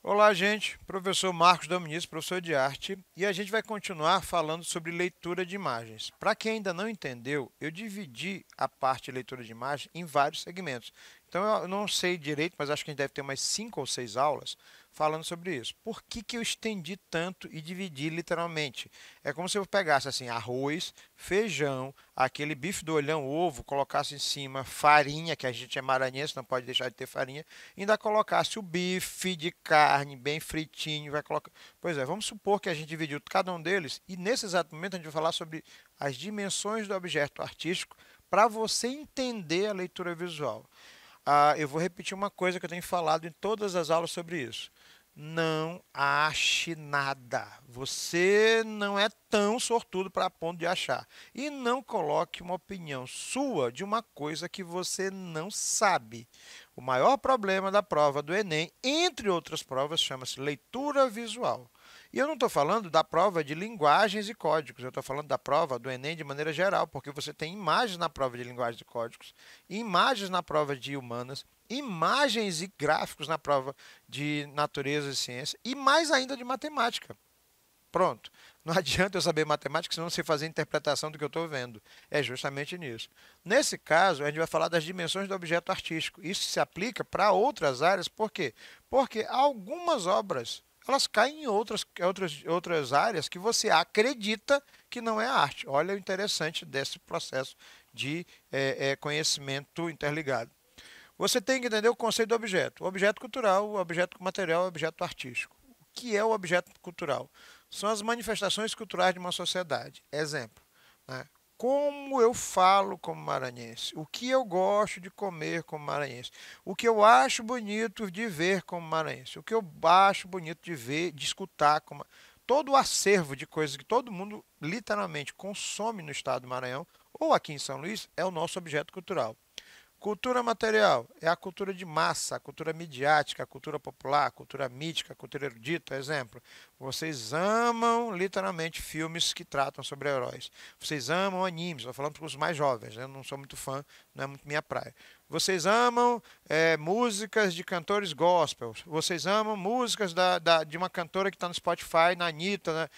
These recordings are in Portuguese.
Olá, gente. Professor Marcos Dominici, professor de arte, e a gente vai continuar falando sobre leitura de imagens. Para quem ainda não entendeu, eu dividi a parte de leitura de imagem em vários segmentos. Então, eu não sei direito, mas acho que a gente deve ter umas 5 ou 6 aulas falando sobre isso. Por que que eu estendi tanto e dividi literalmente? É como se eu pegasse assim arroz, feijão, aquele bife do olhão, ovo, colocasse em cima farinha, que a gente é maranhense, não pode deixar de ter farinha, e ainda colocasse o bife de carne bem fritinho, vai colocar. Pois é, vamos supor que a gente dividiu cada um deles e nesse exato momento a gente vai falar sobre as dimensões do objeto artístico para você entender a leitura visual. Eu vou repetir uma coisa que eu tenho falado em todas as aulas sobre isso. Não ache nada. Você não é tão sortudo para ponto de achar. E não coloque uma opinião sua de uma coisa que você não sabe. O maior problema da prova do Enem, entre outras provas, chama-se leitura visual. E eu não estou falando da prova de linguagens e códigos, eu estou falando da prova do Enem de maneira geral, porque você tem imagens na prova de linguagens e códigos, imagens na prova de humanas, imagens e gráficos na prova de natureza e ciência, e mais ainda de matemática. Pronto. Não adianta eu saber matemática se não sei fazer interpretação do que eu estou vendo. É justamente nisso. Nesse caso, a gente vai falar das dimensões do objeto artístico. Isso se aplica para outras áreas, por quê? Porque algumas obras elas caem em outras áreas que você acredita que não é arte. Olha o interessante desse processo de conhecimento interligado. Você tem que entender o conceito do objeto. O objeto cultural, o objeto material, o objeto artístico. O que é o objeto cultural? São as manifestações culturais de uma sociedade. Exemplo, né? Como eu falo como maranhense, o que eu gosto de comer como maranhense, o que eu acho bonito de ver como maranhense, o que eu acho bonito de ver, de escutar, como todo o acervo de coisas que todo mundo literalmente consome no estado do Maranhão ou aqui em São Luís é o nosso objeto cultural. Cultura material é a cultura de massa, a cultura midiática, a cultura popular, a cultura mítica, a cultura erudita. Exemplo, vocês amam literalmente filmes que tratam sobre heróis. Vocês amam animes, estou falando para os mais jovens, né? Eu não sou muito fã, não é muito minha praia. Vocês amam músicas de cantores gospel. Vocês amam músicas de uma cantora que está no Spotify, na Anitta, né?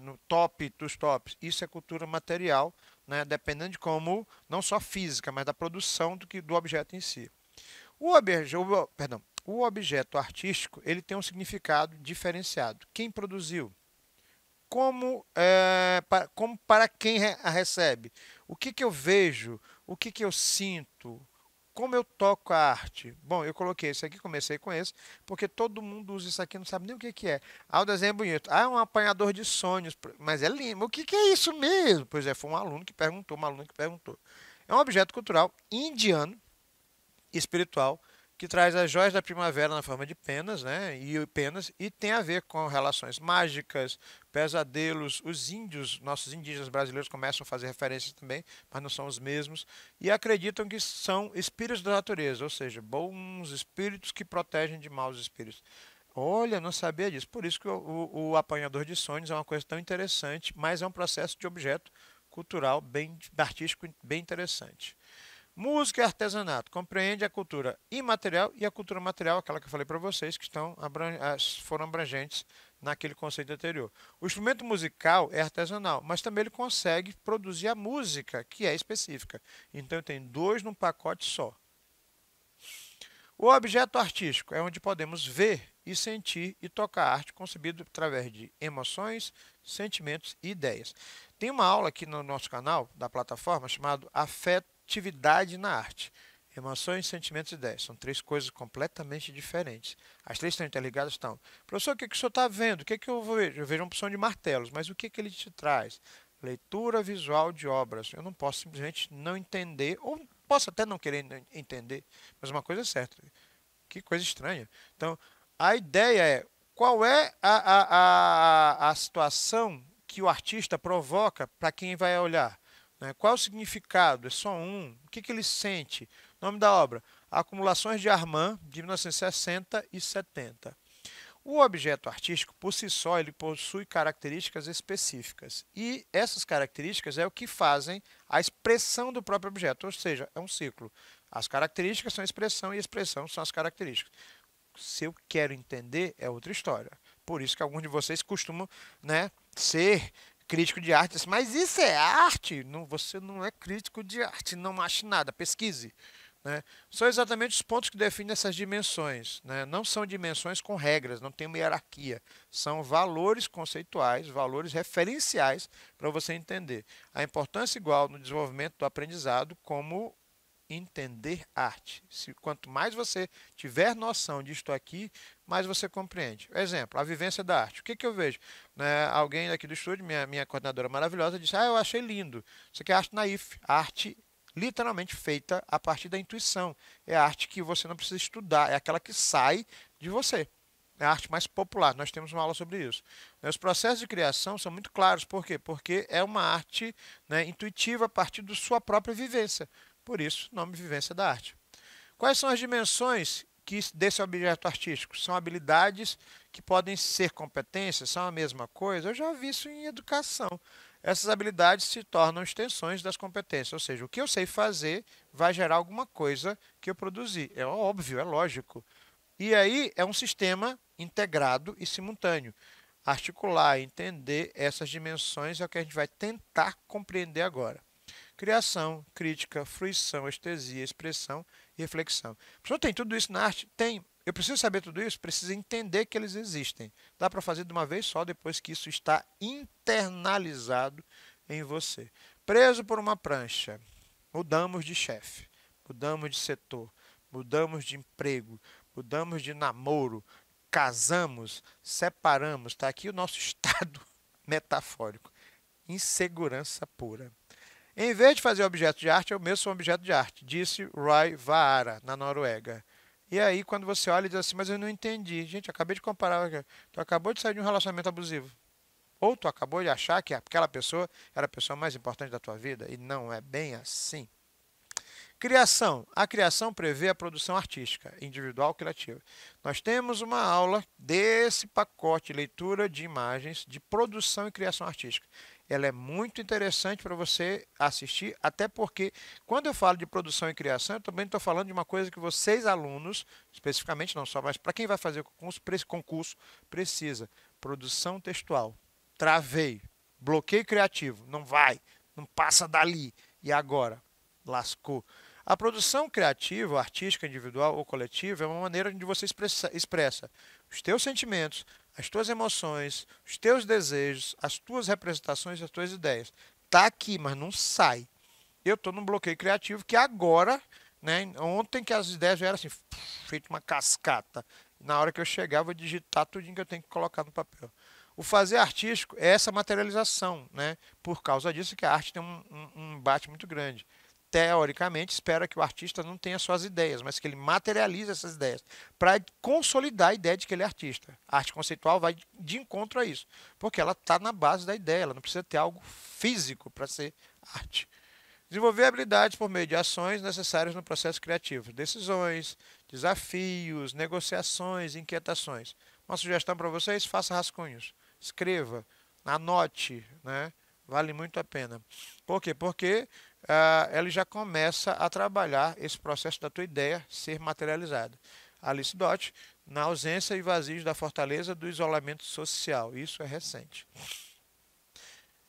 No top dos tops. Isso é cultura material, né, dependendo de como, não só física, mas da produção do objeto em si. O objeto artístico ele tem um significado diferenciado. Quem produziu? Como para quem a recebe? O que, que eu vejo? O que, que eu sinto? Como eu toco a arte? Bom, eu coloquei esse aqui, comecei com esse, porque todo mundo usa isso aqui, não sabe nem o que, que é. O desenho é bonito. É um apanhador de sonhos, mas é lindo. O que, que é isso mesmo? Pois é, foi um aluno que perguntou, uma aluna que perguntou. É um objeto cultural indiano, espiritual, que traz as joias da primavera na forma de penas, né? E tem a ver com relações mágicas, pesadelos. Os índios, nossos indígenas brasileiros começam a fazer referências também, mas não são os mesmos, e acreditam que são espíritos da natureza, ou seja, bons espíritos que protegem de maus espíritos. Olha, não sabia disso. Por isso que o apanhador de sonhos é uma coisa tão interessante, mas é um processo de objeto cultural bem artístico bem interessante. Música e artesanato compreende a cultura imaterial e a cultura material, aquela que eu falei para vocês, que foram abrangentes naquele conceito anterior. O instrumento musical é artesanal, mas também ele consegue produzir a música, que é específica. Então tem dois num pacote só. O objeto artístico é onde podemos ver e sentir e tocar arte concebido através de emoções, sentimentos e ideias. Tem uma aula aqui no nosso canal, da plataforma, chamada Afetividade na Arte. Emoções, sentimentos e ideias. São três coisas completamente diferentes. As três estão interligadas? Estão. Professor, o que, que o senhor está vendo? O que, que eu vejo? Eu vejo uma opção de martelos, mas o que, que ele te traz? Leitura visual de obras. Eu não posso simplesmente não entender, ou posso até não querer entender, mas uma coisa é certa. Que coisa estranha. Então, a ideia é qual é a situação que o artista provoca para quem vai olhar. Né? Qual é o significado? É só um? O que, que ele sente? Nome da obra: Acumulações de Armand, de 1960 e 70. O objeto artístico, por si só, ele possui características específicas. E essas características é o que fazem a expressão do próprio objeto, ou seja, é um ciclo. As características são a expressão e a expressão são as características. Se eu quero entender, é outra história. Por isso que alguns de vocês costumam, né, ser crítico de arte. Mas isso é arte? Não, você não é crítico de arte, não ache nada, pesquise. Né? São exatamente os pontos que definem essas dimensões. Né? Não são dimensões com regras, não tem uma hierarquia. São valores conceituais, valores referenciais para você entender. A importância igual no desenvolvimento do aprendizado como entender arte. Quanto mais você tiver noção disto aqui, mais você compreende. Exemplo, a vivência da arte. O que eu vejo? Né, alguém aqui do estúdio, minha coordenadora maravilhosa, disse, eu achei lindo. Isso aqui é arte naif. Arte literalmente feita a partir da intuição. É a arte que você não precisa estudar, é aquela que sai de você. É a arte mais popular, nós temos uma aula sobre isso. Os processos de criação são muito claros, por quê? Porque é uma arte, né, intuitiva a partir da sua própria vivência. Por isso, nome vivência da arte. Quais são as dimensões desse objeto artístico? São habilidades que podem ser competências, são a mesma coisa? Eu já vi isso em educação. Essas habilidades se tornam extensões das competências, ou seja, o que eu sei fazer vai gerar alguma coisa que eu produzi. É óbvio, é lógico. E aí é um sistema integrado e simultâneo. Articular, entender essas dimensões é o que a gente vai tentar compreender agora. Criação, crítica, fruição, estesia, expressão e reflexão. O professor tem tudo isso na arte? Tem. Eu preciso saber tudo isso? Preciso entender que eles existem. Dá para fazer de uma vez só depois que isso está internalizado em você. Preso por uma prancha. Mudamos de chefe, mudamos de setor, mudamos de emprego, mudamos de namoro, casamos, separamos. Está aqui o nosso estado metafórico. Insegurança pura. Em vez de fazer objeto de arte, eu mesmo sou um objeto de arte, disse Roy Vaara, na Noruega. E aí, quando você olha e diz assim, mas eu não entendi. Gente, eu acabei de comparar, tu acabou de sair de um relacionamento abusivo. Ou tu acabou de achar que aquela pessoa era a pessoa mais importante da tua vida, e não é bem assim. Criação. A criação prevê a produção artística, individual criativa. Nós temos uma aula desse pacote, leitura de imagens, de produção e criação artística. Ela é muito interessante para você assistir, até porque quando eu falo de produção e criação, eu também estou falando de uma coisa que vocês, alunos, especificamente não só, mas para quem vai fazer o concurso precisa. Produção textual. Travei. Bloqueio criativo. Não vai. Não passa dali. E agora? Lascou. A produção criativa, artística, individual ou coletiva é uma maneira de você expressa os teus sentimentos, as tuas emoções, os teus desejos, as tuas representações, as tuas ideias. Está aqui, mas não sai. Eu estou num bloqueio criativo que agora, né, ontem que as ideias já eram assim, feito uma cascata. Na hora que eu chegar, eu vou digitar tudo que eu tenho que colocar no papel. O fazer artístico é essa materialização, né? Por causa disso que a arte tem um embate muito grande. Teoricamente, espera que o artista não tenha só as ideias, mas que ele materialize essas ideias, para consolidar a ideia de que ele é artista. A arte conceitual vai de encontro a isso, porque ela está na base da ideia, ela não precisa ter algo físico para ser arte. Desenvolver habilidades por meio de ações necessárias no processo criativo, decisões, desafios, negociações, inquietações. Uma sugestão para vocês, faça rascunhos, escreva, anote, né? Vale muito a pena. Por quê? Porque ele já começa a trabalhar esse processo da tua ideia ser materializada. Alice Dott, na ausência e vazios da fortaleza do isolamento social. Isso é recente.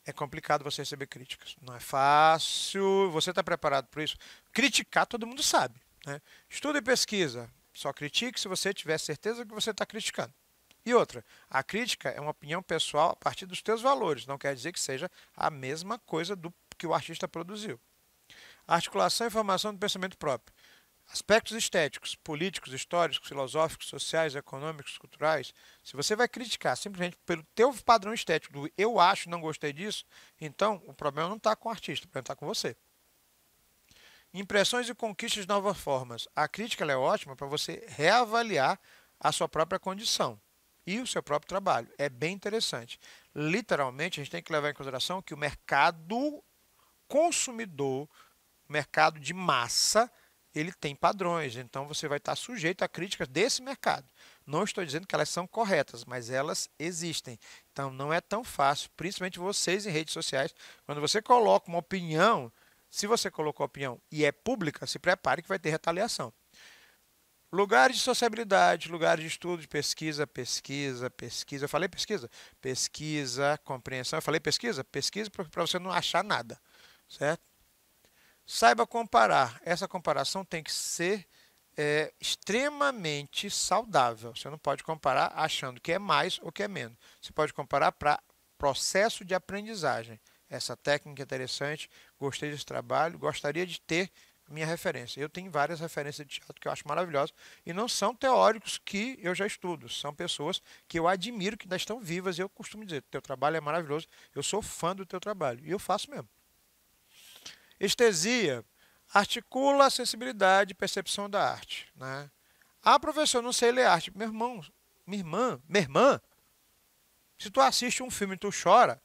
É complicado você receber críticas. Não é fácil. Você está preparado para isso? Criticar todo mundo sabe. Né? Estuda e pesquisa. Só critique se você tiver certeza que você está criticando. E outra, a crítica é uma opinião pessoal a partir dos teus valores. Não quer dizer que seja a mesma coisa do que o artista produziu. Articulação e formação do pensamento próprio. Aspectos estéticos, políticos, históricos, filosóficos, sociais, econômicos, culturais. Se você vai criticar simplesmente pelo teu padrão estético, do eu acho, não gostei disso, então o problema não está com o artista, o problema está com você. Impressões e conquistas de novas formas. A crítica é ótima para você reavaliar a sua própria condição e o seu próprio trabalho. É bem interessante. Literalmente, a gente tem que levar em consideração que o mercado consumidor, o mercado de massa, ele tem padrões. Então, você vai estar sujeito a críticas desse mercado. Não estou dizendo que elas são corretas, mas elas existem. Então, não é tão fácil, principalmente vocês em redes sociais, quando você coloca uma opinião, se você colocou opinião e é pública, se prepare que vai ter retaliação. Lugares de sociabilidade, lugares de estudo, de pesquisa, pesquisa, pesquisa. Eu falei pesquisa? Pesquisa, compreensão. Eu falei pesquisa? Pesquisa para você não achar nada, certo? Saiba comparar. Essa comparação tem que ser extremamente saudável. Você não pode comparar achando que é mais ou que é menos. Você pode comparar para processo de aprendizagem. Essa técnica é interessante, gostei desse trabalho, gostaria de ter minha referência. Eu tenho várias referências de teatro que eu acho maravilhosas e não são teóricos que eu já estudo, são pessoas que eu admiro, que ainda estão vivas e eu costumo dizer, teu trabalho é maravilhoso, eu sou fã do teu trabalho e eu faço mesmo. Estesia articula a sensibilidade e percepção da arte, né? Ah, professor, eu não sei ler arte. Meu irmão, minha irmã, se tu assiste um filme e tu chora,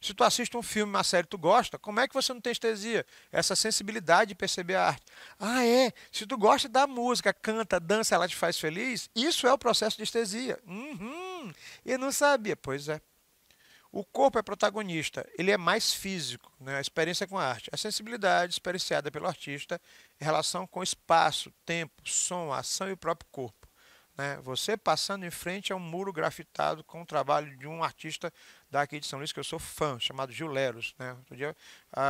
se tu assiste um filme, uma série, tu gosta, como é que você não tem estesia? Essa sensibilidade de perceber a arte. Ah, é? Se tu gosta da música, canta, dança, ela te faz feliz, isso é o processo de estesia. Eu não sabia. Pois é. O corpo é protagonista, ele é mais físico, né? A experiência com a arte. A sensibilidade experienciada pelo artista em relação com espaço, tempo, som, ação e o próprio corpo, né? Você passando em frente a um muro grafitado com o trabalho de um artista daqui de São Luís, que eu sou fã, chamado Gil Leros, né? Outro dia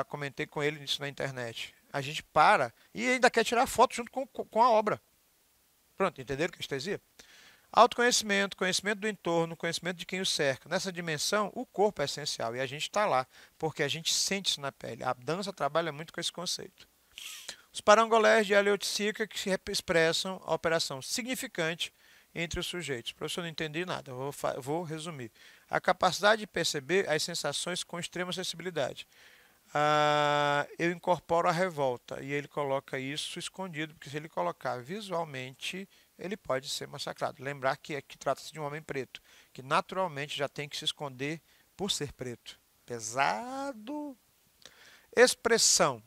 comentei com ele isso na internet. A gente para e ainda quer tirar foto junto com a obra. Pronto, entenderam que é estesia? Autoconhecimento, conhecimento do entorno, conhecimento de quem o cerca. Nessa dimensão, o corpo é essencial e a gente está lá, porque a gente sente isso na pele. A dança trabalha muito com esse conceito. Os parangolés de Aleuticica que se expressam a operação significante entre os sujeitos. Professor, não entendi nada, vou resumir. A capacidade de perceber as sensações com extrema sensibilidade. Eu incorporo a revolta e ele coloca isso escondido, porque se ele colocar visualmente, ele pode ser massacrado. Lembrar que aqui trata-se de um homem preto, que naturalmente já tem que se esconder por ser preto. Pesado. Expressão.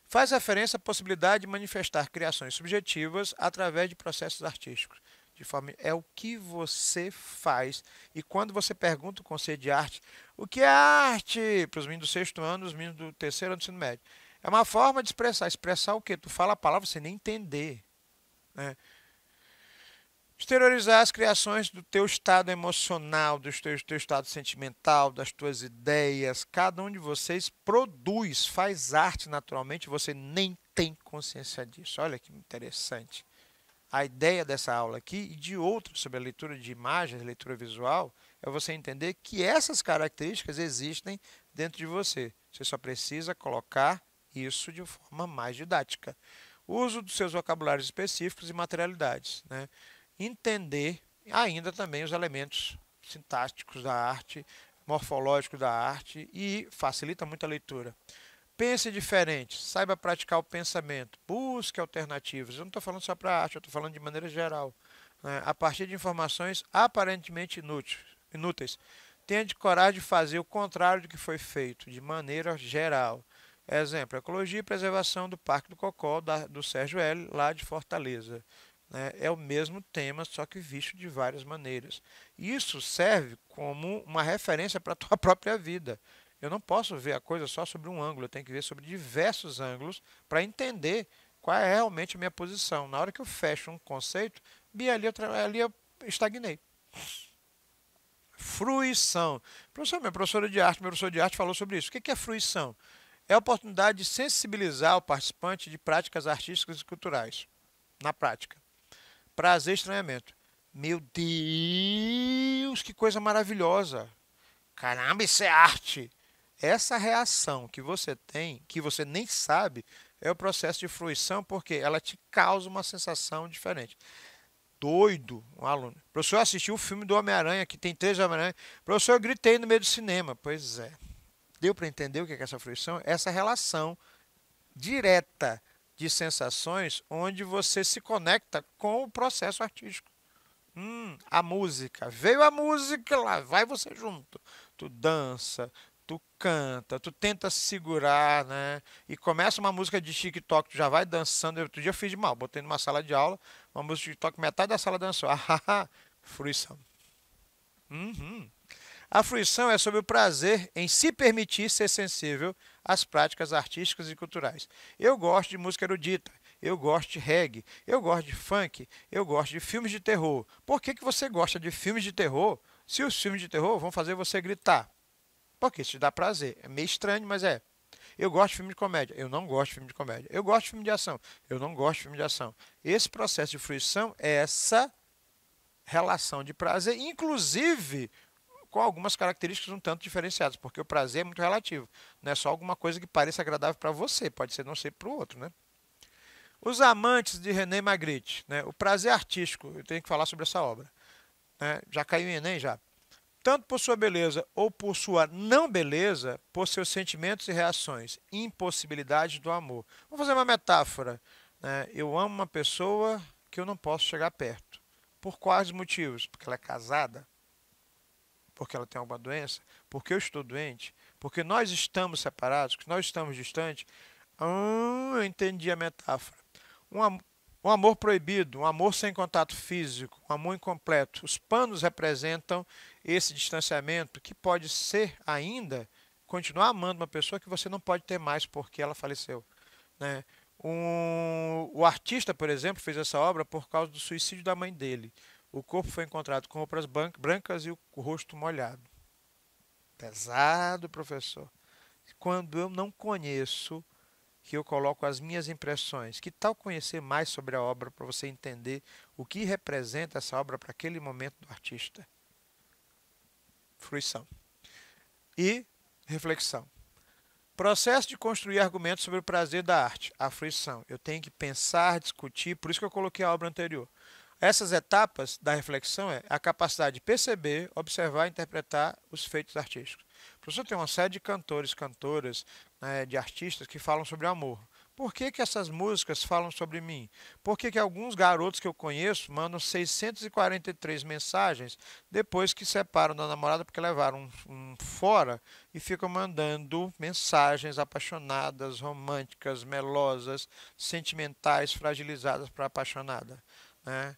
Faz referência à possibilidade de manifestar criações subjetivas através de processos artísticos. De forma, é o que você faz. E quando você pergunta o conceito de arte, o que é arte? Para os meninos do sexto ano, os meninos do terceiro ano do ensino médio. É uma forma de expressar. Expressar o quê? Tu fala a palavra, você nem entender, né? Exteriorizar as criações do teu estado emocional, do teu estado sentimental, das tuas ideias. Cada um de vocês produz, faz arte naturalmente, você nem tem consciência disso. Olha que interessante. A ideia dessa aula aqui e de outras sobre a leitura de imagens, leitura visual, é você entender que essas características existem dentro de você. Você só precisa colocar isso de forma mais didática. Uso dos seus vocabulários específicos e materialidades, né? Entender ainda também os elementos sintáticos da arte, morfológicos da arte e facilita muito a leitura. Pense diferente, saiba praticar o pensamento, busque alternativas. Eu não estou falando só para a arte, eu estou falando de maneira geral, né? A partir de informações aparentemente inúteis. Tenha de coragem de fazer o contrário do que foi feito, de maneira geral. Exemplo, ecologia e preservação do Parque do Cocó, do Sérgio L., lá de Fortaleza, né? É o mesmo tema, só que visto de várias maneiras. Isso serve como uma referência para a tua própria vida. Eu não posso ver a coisa só sobre um ângulo, eu tenho que ver sobre diversos ângulos para entender qual é realmente a minha posição. Na hora que eu fecho um conceito, ali eu estagnei. Fruição. Professor, minha professora de arte, meu professor de arte falou sobre isso. O que é fruição? É a oportunidade de sensibilizar o participante de práticas artísticas e culturais. Na prática. Prazer e estranhamento. Meu Deus, que coisa maravilhosa. Caramba, isso é arte. Essa reação que você tem, que você nem sabe, é o processo de fruição, porque ela te causa uma sensação diferente. Doido, um aluno. Professor, assistiu o filme do Homem-Aranha, que tem 3 Homem-Aranha. Professor, eu gritei no meio do cinema. Pois é. Deu para entender o que é essa fruição? Essa relação direta de sensações onde você se conecta com o processo artístico. A música. Veio a música lá, vai você junto. Tu dança, tu canta, tu tenta se segurar, né? E começa uma música de TikTok, tu já vai dançando. Outro dia eu fiz de mal, botei numa sala de aula, uma música de TikTok, metade da sala dançou. Fruição. Uhum. A fruição é sobre o prazer em se permitir ser sensível às práticas artísticas e culturais. Eu gosto de música erudita, eu gosto de reggae, eu gosto de funk, eu gosto de filmes de terror. Por que que você gosta de filmes de terror se os filmes de terror vão fazer você gritar? Porque isso te dá prazer. É meio estranho, mas é. Eu gosto de filme de comédia. Eu não gosto de filme de comédia. Eu gosto de filme de ação. Eu não gosto de filme de ação. Esse processo de fruição é essa relação de prazer, inclusive com algumas características um tanto diferenciadas, porque o prazer é muito relativo. Não é só alguma coisa que pareça agradável para você, pode ser não ser para o outro, né? Os Amantes de René Magritte, né? O prazer artístico, eu tenho que falar sobre essa obra, né? Já caiu em Enem já. Tanto por sua beleza ou por sua não beleza, por seus sentimentos e reações, impossibilidade do amor. Vou fazer uma metáfora, né? Eu amo uma pessoa que eu não posso chegar perto. Por quais motivos? Porque ela é casada, porque ela tem alguma doença, porque eu estou doente, porque nós estamos separados, que nós estamos distantes. Eu entendi a metáfora. Um, um amor proibido, um amor sem contato físico, um amor incompleto. Os panos representam esse distanciamento que pode ser ainda continuar amando uma pessoa que você não pode ter mais porque ela faleceu, né? O artista, por exemplo, fez essa obra por causa do suicídio da mãe dele. O corpo foi encontrado com roupas brancas e o rosto molhado. Pesado, professor. Quando eu não conheço, que eu coloco as minhas impressões. Que tal conhecer mais sobre a obra para você entender o que representa essa obra para aquele momento do artista? Fruição. E reflexão. Processo de construir argumentos sobre o prazer da arte, a fruição. Eu tenho que pensar, discutir, por isso que eu coloquei a obra anterior. Essas etapas da reflexão é a capacidade de perceber, observar e interpretar os feitos artísticos. O professor tem uma série de cantores, cantoras, né, de artistas que falam sobre amor. Por que que essas músicas falam sobre mim? Por que que alguns garotos que eu conheço mandam 643 mensagens depois que separam da namorada porque levaram um fora e ficam mandando mensagens apaixonadas, românticas, melosas, sentimentais, fragilizadas para a apaixonada, né?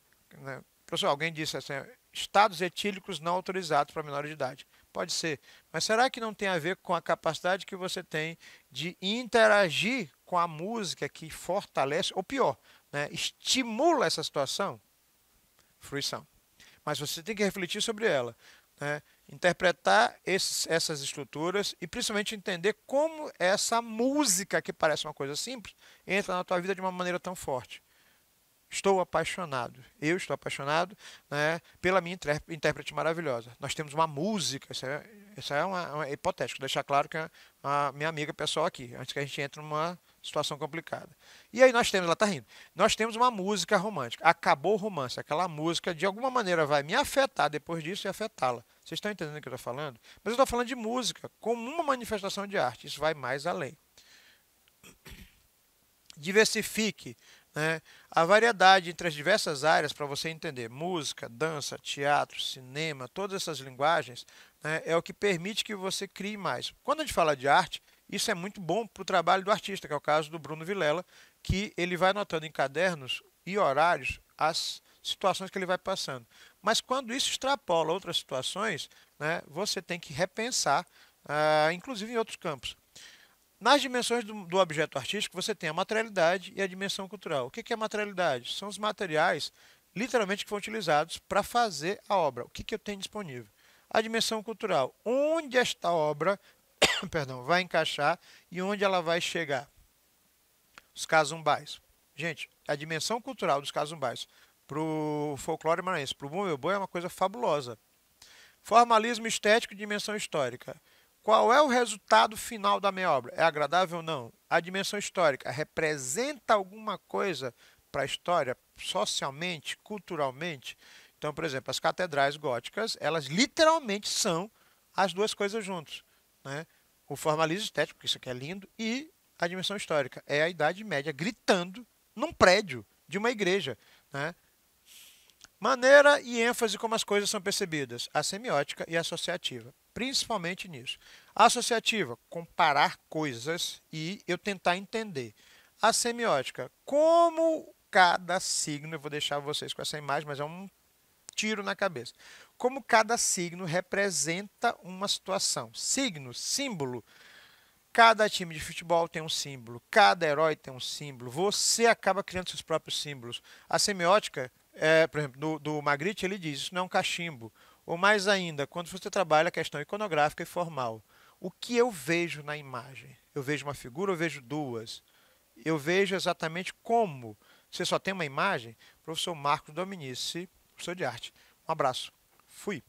Professor, alguém disse assim, estados etílicos não autorizados para menores de idade. Pode ser, mas será que não tem a ver com a capacidade que você tem de interagir com a música que fortalece, ou pior, né, estimula essa situação? Fruição. Mas você tem que refletir sobre ela, né? Interpretar essas estruturas e principalmente entender como essa música, que parece uma coisa simples, entra na tua vida de uma maneira tão forte. Estou apaixonado. Eu estou apaixonado, né, pela minha intérprete maravilhosa. Nós temos uma música, isso é uma hipotético, deixar claro que é a minha amiga pessoal aqui, antes que a gente entre numa situação complicada. E aí nós temos, ela está rindo, nós temos uma música romântica. Acabou o romance, aquela música de alguma maneira vai me afetar depois disso e afetá-la. Vocês estão entendendo o que eu estou falando? Mas eu estou falando de música como uma manifestação de arte. Isso vai mais além. Diversifique, né, a variedade entre as diversas áreas para você entender música, dança, teatro, cinema, todas essas linguagens, né, é o que permite que você crie mais. Quando a gente fala de arte, isso é muito bom para o trabalho do artista, que é o caso do Bruno Vilela, que ele vai anotando em cadernos e horários as situações que ele vai passando. Mas quando isso extrapola outras situações, né, você tem que repensar, inclusive em outros campos. Nas dimensões do objeto artístico, você tem a materialidade e a dimensão cultural. O que é materialidade? São os materiais, literalmente, que foram utilizados para fazer a obra. O que eu tenho disponível? A dimensão cultural, onde esta obra perdão, vai encaixar e onde ela vai chegar. Os casumbais. Gente, a dimensão cultural dos casumbais para o folclore maranhense, para o bumbo boi, é uma coisa fabulosa. Formalismo estético e dimensão histórica. Qual é o resultado final da minha obra? É agradável ou não? A dimensão histórica representa alguma coisa para a história, socialmente, culturalmente? Então, por exemplo, as catedrais góticas, elas literalmente são as duas coisas juntas, né? O formalismo estético, porque isso aqui é lindo, e a dimensão histórica. É a Idade Média gritando num prédio de uma igreja, né? Maneira e ênfase como as coisas são percebidas, a semiótica e a associativa, principalmente nisso. A associativa, comparar coisas e eu tentar entender. A semiótica, como cada signo, eu vou deixar vocês com essa imagem, mas é um tiro na cabeça. Como cada signo representa uma situação. Signo, símbolo. Cada time de futebol tem um símbolo, cada herói tem um símbolo. Você acaba criando seus próprios símbolos. A semiótica, por exemplo, do Magritte, ele diz, isso não é um cachimbo. Ou mais ainda, quando você trabalha a questão iconográfica e formal. O que eu vejo na imagem? Eu vejo uma figura, eu vejo duas. Eu vejo exatamente como. Você só tem uma imagem? Professor Marcos Dominici, professor de arte. Um abraço. Fui.